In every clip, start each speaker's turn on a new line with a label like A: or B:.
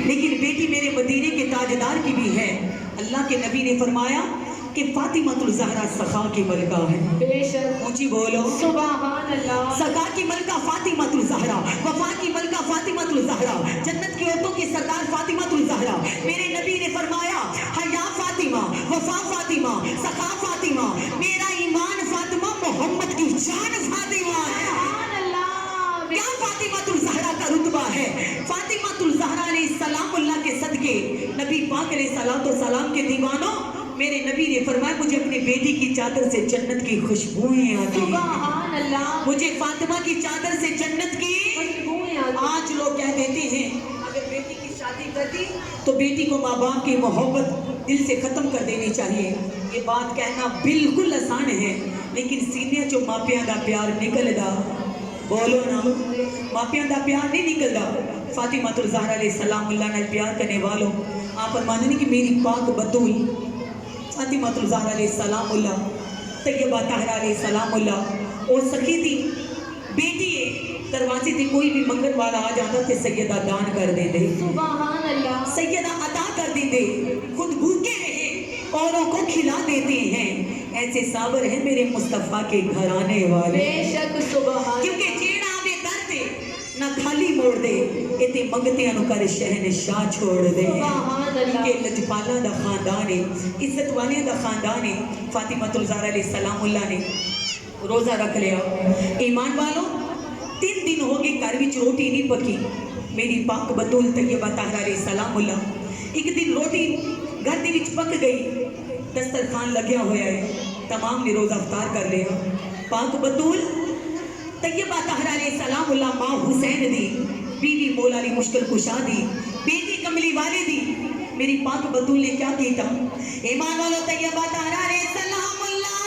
A: لیکن بیٹی میرے مدینے کے تاجدار کی بھی ہے۔ اللہ کے نبی نے فرمایا کہ فاطمہ الزہرا سخا کی ملکہ ہے۔
B: بے شک،
A: اونچی بولو
B: سبحان اللہ۔
A: سخا کی ملکہ فاطمہ الزہرا، وفا کی ملکہ فاطمہ الزہرا، جنت کی عورتوں کی سردار فاطمہ الزہرا۔ میرے نبی نے فرمایا حیا فاطمہ، وفا فاطمہ، سخا فاطمہ، میرا ایمان فاطمہ، محمد کی جان فاطمہ ہے۔
B: سبحان اللہ۔
A: کیا فاطمہ الزہرا کا رتبہ ہے؟ فاطمہ الزہرا علیہ السلام اللہ کے صدقے نبی پاک علیہ السلام کے دیوانوں، میرے نبی نے فرمایا مجھے اپنی بیٹی کی چادر سے جنت کی خوشبوئیں آتی ہیں۔
B: سبحان اللہ۔
A: مجھے فاطمہ کی چادر سے جنت کی
B: خوشبوئیں آتی ہیں۔
A: آج لوگ کہہ دیتے ہیں اگر بیٹی کی شادی کر دی تو بیٹی کو ماں باپ کی محبت دل سے ختم کر دینی چاہیے۔ یہ بات کہنا بالکل آسان ہے، لیکن سینے چو ماپیاں دا پیار نکلدا، بولو نا، ماپیاں دا پیار نہیں نکلدا۔ فاطمہ الزہرا علیہ السلام اللہ نے پیار کرنے والوں، آپ فرماتے ہیں کہ میری پاک بطول فاطمہ الزہرا علیہ السلام اللہ، طیبہ طاہرہ علیہ السلام اللہ، اور سخی تھی، بیٹی ہے، دروازے تھے کوئی بھی منگن والا آ جاتا تھے سیدہ دان کر دیں دے،
B: سبحان اللہ۔
A: سیدہ عطا کر دیں دے، خود بھوکے رہے اوروں کو کھلا دیتے ہیں۔ ایسے صابر ہیں میرے مصطفیٰ کے گھرانے والے،
B: بے شک، سبحان۔
A: کیونکہ جیڑا آوے کرتے نہ خالی موڑ دے، اتے منگتے انو کر شہنشاہ چھوڑ دے۔
B: سبحان اللہ۔
A: کہ لجپالا دا خاندان ہے، عزت والے دا خاندان ہے۔ فاطمہ الزہرا علیہ السلام اللہ نے روزہ رکھ لیا۔ ایمان والوں 3 دن ہو گئے گھر وچ روٹی نہیں پکی۔ میری پاک بطول طیبہ طاہرہ علیہ السلام اللہ، ایک دن روٹی گھر دے وچ پک گئی، دسترخوان لگیا ہویا ہے، تمام نے روزہ افطار کر لیا۔ پاک بطول طیبہ طاہرہ علیہ السلام اللہ ماں حسین دی، بیوی مولا علی مشکل کشا دی، بیٹی کملی والی دی۔ میری پاک بطول نے کیا کیتا؟ ایمان والو طیبہ طاہرہ علیہ السلام اللہ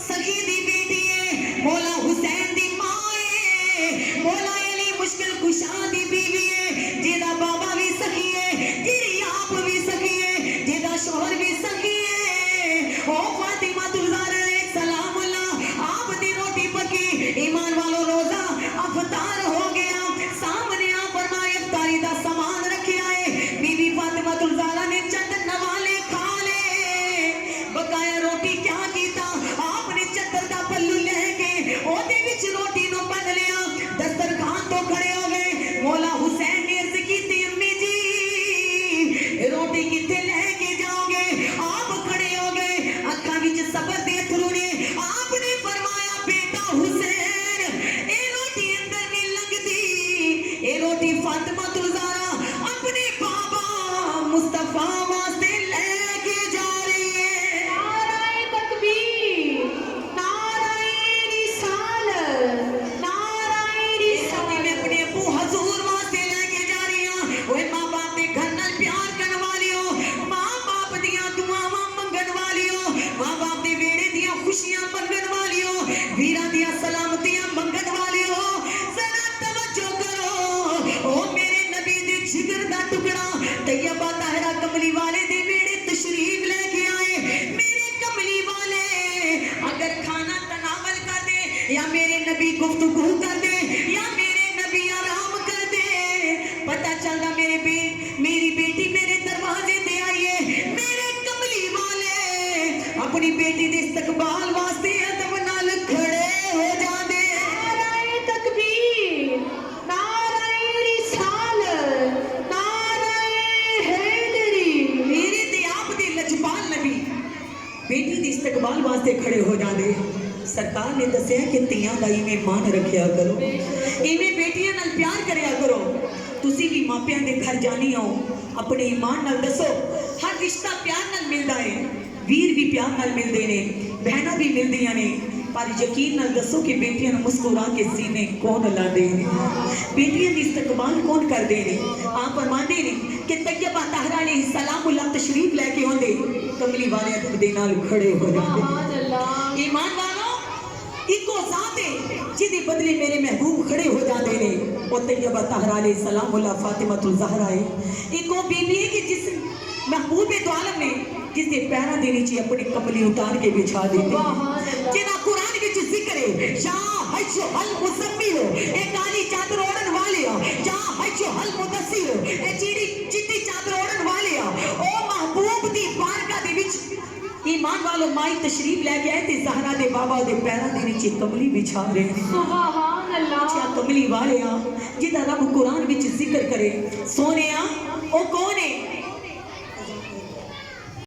A: سخی دی بیٹی ہے، مولا حسین دی ماں ہے، مولا علی مشکل کشا دی بیوی ہے، جیدہ بابا بھی سخی ہے، تیری آپ بھی سخی ہے، جیدہ شوہر بھی سخی ہے۔ او فاطمہ الزہرا علیہ السلام اللہ، آپ دی روٹی پکی، ایمان والو روزہ افطار ہو گیا، سامنے آپ فرمائے افطاری دا سامان رکھے آئے، بیوی فاطمہ الزہرا نے چند نوالے کھا لے، بقایا روٹی کیا کیتا، آپ نے چادر دا پلو لے کے او دے وچ روٹی نو بن لیا، دسترخوان تو کھڑے ہو گئے۔ مولا حسین نے عرض کیتی امی جی روٹی کتے لے کے جاؤ گے؟ آپ کھڑے ہو گئے، اکھاں وچ صبر دے اتھرو نے، آپ نے فرمایا بیٹا حسین اے روٹی اندر نہیں لگدی، اے روٹی فاطمہ الزہرا اپنے بابا مصطفیٰ واسطے لے کے جا رہی ہے۔
B: نعرہ تکبیر، نعرہ رسالت، نعرہ
A: روٹی میں
B: رسالت۔
A: اپنے ابو حضور واسطے لے کے جا رہی ہوں۔ اوے ماں باپ دے گھر نال پیار کرن والی ہو، ماں باپ دیاں دعاواں منگن والی ہو، ماں باپ دے ویڑے دیاں خوشیاں منگن والی ہو، ویراں دیاں سلامتیاں منگن والی ہو، ذرا توجہ کرو۔ او میرے نبی دے جگر دا ٹکڑا طیبہ طاہرہ کملی والے دے ویڑے تشریف لے کے آئے۔ میرے کملی والے اگر کھانا تناول کر دے یا میرے نبی گفتگو کر دے یا میرے نبی آرام کر دے، پتہ چلدا میری بیٹی میرے دروازے تے آئی ہے۔ میرے کملی والے اپنی بیٹی دے استقبال واسطے ادب نال کھڑے ہو جاندے۔
B: نعرہ تکبیر، نعرہ رسالت، نعرہ حیدری۔
A: میرے تے آپ دے لجپال نبی بیٹی دے استقبال واسطے کھڑے ہو جاندے۔ سرکار نے دسیا کہ تیاں دا ایویں مان رکھیا کرو، ایویں بیٹیاں نال پیار کریا کرو۔ تسی بھی ماپیاں دے گھر جانی ہو، اپنے ایمان نال دسو ہر رشتہ پیار نال ملدا ہے، ویر بھی پیار نال ملدے نے، بہناں بھی ملدیاں نے، پر یقین نال دسو کہ بیٹیاں نوں مسکرا کے سینے کون لاندے نے، بیٹیاں دی استقبال کون کردے نے؟ آپ فرماندے نے کہ طیبہ طاہرہ علیہ السلام اللہ تشریف لے کے ہوندے، کملی والے ادب دے نال کھڑے ہو جاندے۔
B: سبحان اللہ۔
A: ایمان والوں ایکو ذات ہے جدے بدلے میرے محبوب کھڑے ہو جاندے نے، وہ طیبہ طاہرہ علیہ السلام اللہ فاطمہ الزہرا ہے۔ ایکو بیوی ہے کہ جس محبوب دو عالم نے جس دے پیراں دے نیچے اپنی کملی اتار کے بچھا دیتے ہیں، جنہ قرآن وچ ذکر ہے یا حج حل مزمل، اے کالی چادر اوڑھن والے یا حج حل مدثر، ایمان والو مائی تشریف لے کے آئے تے زہرا دے بابا دے پیروں دے نیچے کملی بچھا رہے ہیں
B: سبحان اللہ
A: کملی والے جدا رب قرآن وچ ذکر کرے سونے او